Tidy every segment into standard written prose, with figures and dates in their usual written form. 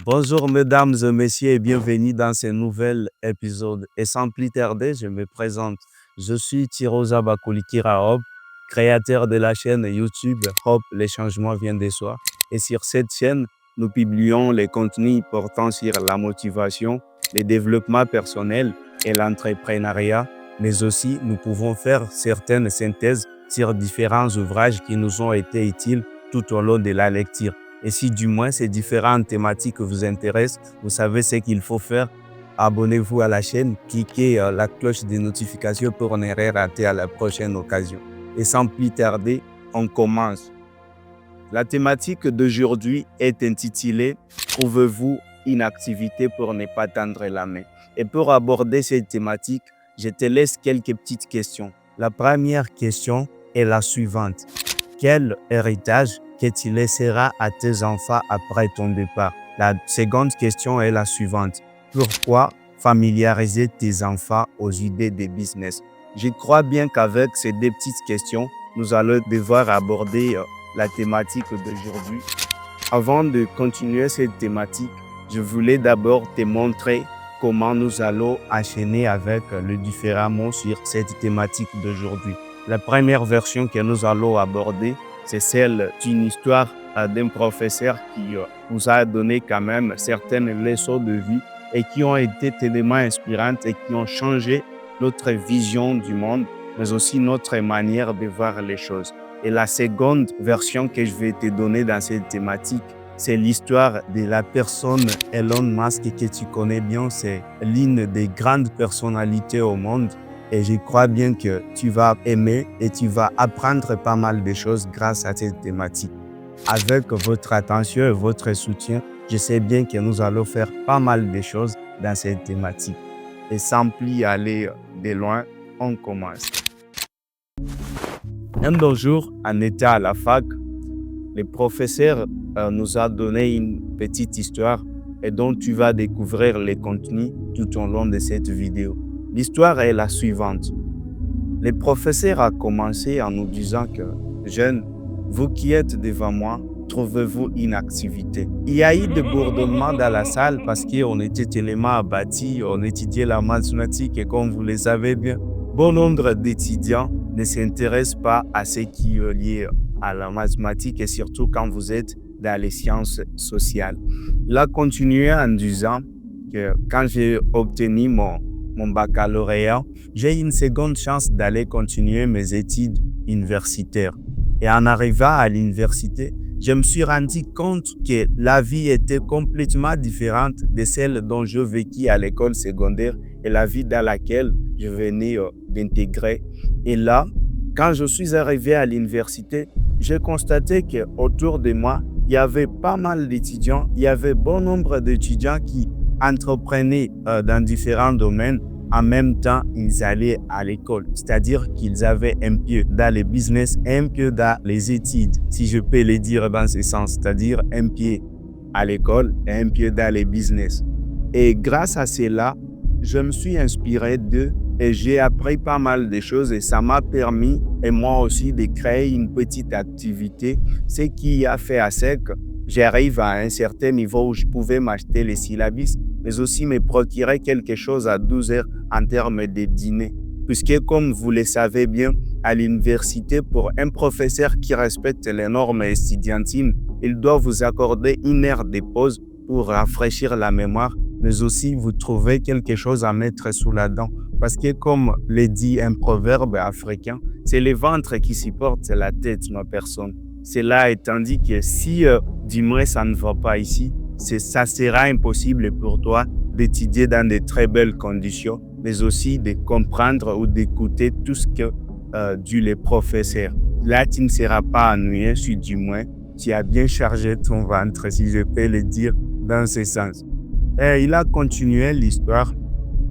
Bonjour mesdames et messieurs et bienvenue dans ce nouvel épisode. Et sans plus tarder, je me présente. Je suis Tiroza Bakulikira Hope, créateur de la chaîne YouTube Hope, les changements viennent de soi. Et sur cette chaîne, nous publions les contenus portant sur la motivation, le développement personnel et l'entrepreneuriat, mais aussi nous pouvons faire certaines synthèses sur différents ouvrages qui nous ont été utiles tout au long de la lecture. Et si du moins ces différentes thématiques vous intéressent, vous savez ce qu'il faut faire. Abonnez-vous à la chaîne, cliquez la cloche de notification pour ne rien rater à la prochaine occasion. Et sans plus tarder, on commence. La thématique d'aujourd'hui est intitulée « Trouvez-vous une activité pour ne pas tendre la main ?» Et pour aborder cette thématique, je te laisse quelques petites questions. La première question est la suivante. Quel héritage que tu laisseras à tes enfants après ton départ? La seconde question est la suivante. Pourquoi familiariser tes enfants aux idées de business? Je crois bien qu'avec ces deux petites questions, nous allons devoir aborder la thématique d'aujourd'hui. Avant de continuer cette thématique, je voulais d'abord te montrer comment nous allons enchaîner avec les différents mots sur cette thématique d'aujourd'hui. La première version que nous allons aborder, c'est celle d'une histoire d'un professeur qui nous a donné quand même certaines leçons de vie et qui ont été tellement inspirantes et qui ont changé notre vision du monde, mais aussi notre manière de voir les choses. Et la seconde version que je vais te donner dans cette thématique, c'est l'histoire de la personne Elon Musk que tu connais bien. C'est l'une des grandes personnalités au monde. Et je crois bien que tu vas aimer et tu vas apprendre pas mal de choses grâce à cette thématique. Avec votre attention et votre soutien, je sais bien que nous allons faire pas mal de choses dans cette thématique. Et sans plus aller de loin, on commence. Un beau jour, en étant à la fac, le professeur nous a donné une petite histoire et dont tu vas découvrir les contenus tout au long de cette vidéo. L'histoire est la suivante. Le professeur a commencé en nous disant que « Jeunes, vous qui êtes devant moi, trouvez-vous une activité ?» Il y a eu des bourdonnements dans la salle parce qu'on était tellement abattus, on étudiait la mathématique et comme vous le savez bien, bon nombre d'étudiants ne s'intéressent pas à ce qui est lié à la mathématique et surtout quand vous êtes dans les sciences sociales. Il a continué en disant que quand j'ai obtenu mon baccalauréat, j'ai eu une seconde chance d'aller continuer mes études universitaires. Et en arrivant à l'université, je me suis rendu compte que la vie était complètement différente de celle dont je vécu à l'école secondaire et la vie dans laquelle je venais d'intégrer. Et là, quand je suis arrivé à l'université, j'ai constaté qu'autour de moi, il y avait pas mal d'étudiants, il y avait bon nombre d'étudiants qui entreprenaient dans différents domaines. En même temps, ils allaient à l'école, c'est-à-dire qu'ils avaient un pied dans le business et un pied dans les études, si je peux le dire dans ce sens, c'est-à-dire un pied à l'école et un pied dans les business. Et grâce à cela, je me suis inspiré d'eux et j'ai appris pas mal de choses et ça m'a permis, et moi aussi, de créer une petite activité, ce qui a fait à sec. J'arrive à un certain niveau où je pouvais m'acheter les syllabus, mais aussi me procurer quelque chose à 12 heures en termes de dîner. Puisque, comme vous le savez bien, à l'université, pour un professeur qui respecte les normes estudiantines, il doit vous accorder 1 heure de pause pour rafraîchir la mémoire, mais aussi vous trouver quelque chose à mettre sous la dent. Parce que, comme le dit un proverbe africain, c'est le ventre qui supporte la tête, ma personne. Cela étant dit que si du moins ça ne va pas ici, ça sera impossible pour toi d'étudier dans de très belles conditions, mais aussi de comprendre ou d'écouter tout ce que dit le professeur. Là, tu ne seras pas ennuyé si du moins tu as bien chargé ton ventre, si je peux le dire dans ce sens. Et il a continué l'histoire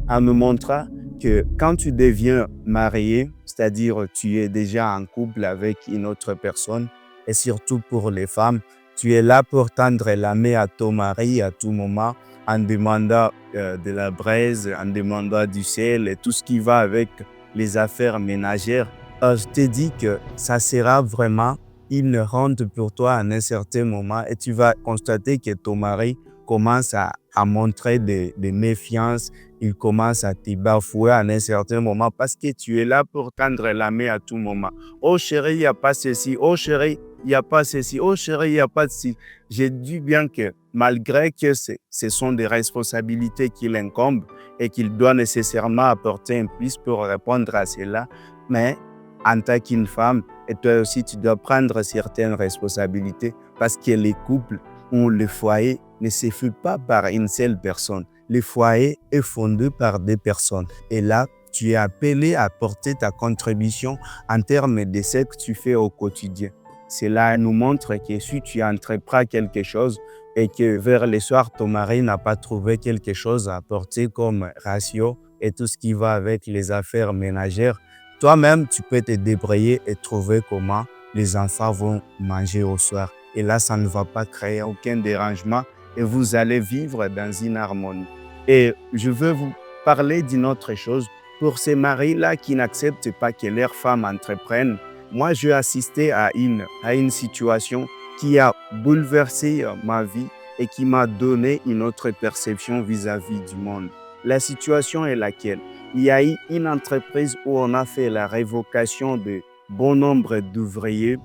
en me montrant que quand tu deviens marié, c'est-à-dire tu es déjà en couple avec une autre personne, et surtout pour les femmes, tu es là pour tendre la main à ton mari à tout moment en demandant de la braise, en demandant du sel et tout ce qui va avec les affaires ménagères. Je te dis que ça sera vraiment une rente pour toi à un certain moment et tu vas constater que ton mari commence à montrer de méfiance, il commence à te bafouer à un certain moment parce que tu es là pour tendre la main à tout moment. Oh chérie, il n'y a pas ceci. Oh chérie, il n'y a pas ceci. Oh chérie, il n'y a pas ceci. J'ai dit bien que malgré que ce sont des responsabilités qui l'incombent et qu'il doit nécessairement apporter un plus pour répondre à cela, mais en tant qu'une femme, et toi aussi, tu dois prendre certaines responsabilités parce que les couples ou le foyer ne se fait pas par une seule personne. Le foyer est fondé par deux personnes. Et là, tu es appelé à apporter ta contribution en termes de ce que tu fais au quotidien. Cela nous montre que si tu entreprends quelque chose et que vers le soir, ton mari n'a pas trouvé quelque chose à apporter comme ratio et tout ce qui va avec les affaires ménagères, toi-même, tu peux te débrouiller et trouver comment les enfants vont manger au soir. Et là, ça ne va pas créer aucun dérangement et vous allez vivre dans une harmonie. Et je veux vous parler d'une autre chose. Pour ces maris-là qui n'acceptent pas que leurs femmes entreprennent, moi, j'ai assisté à une situation qui a bouleversé ma vie et qui m'a donné une autre perception vis-à-vis du monde. La situation est laquelle? Il y a eu une entreprise où on a fait la révocation de bon nombre d'ouvriers.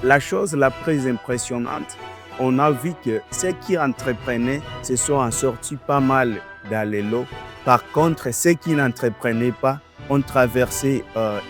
La chose la plus impressionnante, on a vu que ceux qui entreprenaient se sont en sortis pas mal dans les lots. Par contre, ceux qui n'entreprenaient pas ont traversé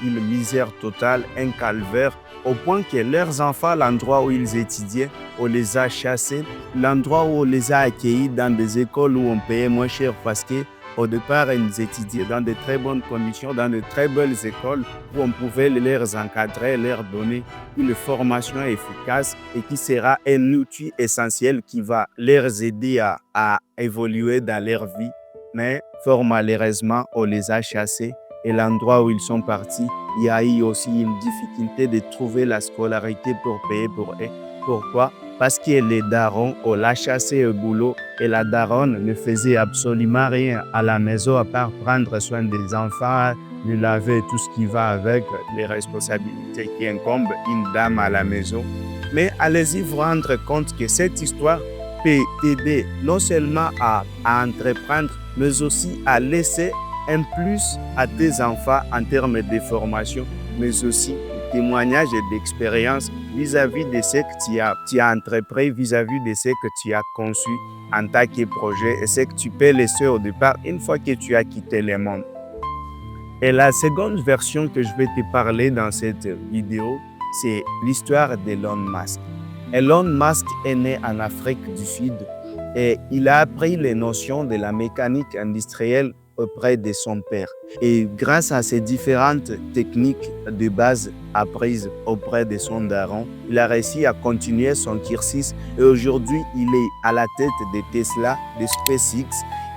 une misère totale, un calvaire, au point que leurs enfants, l'endroit où ils étudiaient, on les a chassés, l'endroit où on les a accueillis dans des écoles où on payait moins cher parce que au départ, ils étudiaient dans de très bonnes conditions, dans de très belles écoles où on pouvait les encadrer, leur donner une formation efficace et qui sera un outil essentiel qui va les aider à évoluer dans leur vie. Mais fort malheureusement, on les a chassés et l'endroit où ils sont partis, il y a eu aussi une difficulté de trouver la scolarité pour payer pour eux. Pourquoi? Parce que les darons, on l'a chassé au boulot et la daronne ne faisait absolument rien à la maison à part prendre soin des enfants, lui laver tout ce qui va avec les responsabilités qui incombent une dame à la maison. Mais allez-y vous rendre compte que cette histoire peut t'aider non seulement à entreprendre, mais aussi à laisser un plus à tes enfants en termes de formation, mais aussi témoignages et d'expérience vis-à-vis de ce que tu as entrepris, vis-à-vis de ce que tu as conçu en tant que projet et ce que tu peux laisser au départ une fois que tu as quitté le monde. Et la seconde version que je vais te parler dans cette vidéo, c'est l'histoire d'Elon Musk. Elon Musk est né en Afrique du Sud et il a appris les notions de la mécanique industrielle auprès de son père. Et grâce à ces différentes techniques de base apprises auprès de son daron, il a réussi à continuer son cursus et aujourd'hui, il est à la tête de Tesla, de SpaceX.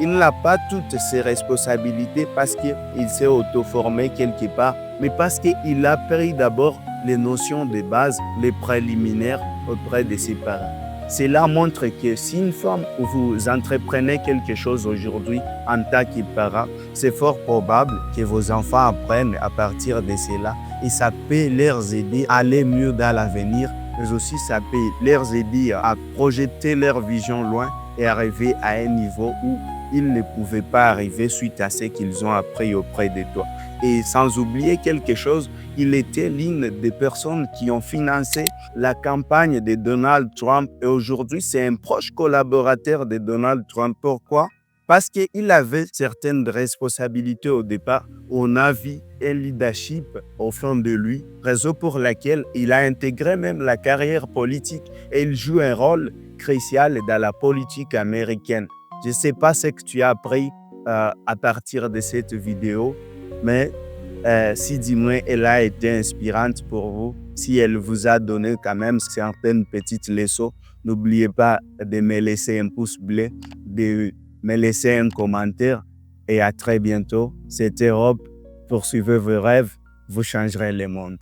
Il n'a pas toutes ses responsabilités parce qu'il s'est auto-formé quelque part, mais parce qu'il a appris d'abord les notions de base, les préliminaires auprès de ses parents. Cela montre que si une femme ou vous entreprenez quelque chose aujourd'hui en tant que parent, c'est fort probable que vos enfants apprennent à partir de cela et ça peut leur aider à aller mieux dans l'avenir, mais aussi ça peut leur aider à projeter leur vision loin et arriver à un niveau où ils ne pouvaient pas arriver suite à ce qu'ils ont appris auprès de toi. Et sans oublier quelque chose, il était l'une des personnes qui ont financé la campagne de Donald Trump et aujourd'hui, c'est un proche collaborateur de Donald Trump. Pourquoi? Parce qu'il avait certaines responsabilités au départ. On a vu un leadership au fond de lui, raison pour laquelle il a intégré même la carrière politique et il joue un rôle crucial dans la politique américaine. Je ne sais pas ce que tu as appris à partir de cette vidéo, mais si du moins elle a été inspirante pour vous, si elle vous a donné quand même certaines petites leçons, n'oubliez pas de me laisser un pouce bleu, de me laisser un commentaire et à très bientôt. C'était Rob. Poursuivez vos rêves, vous changerez le monde.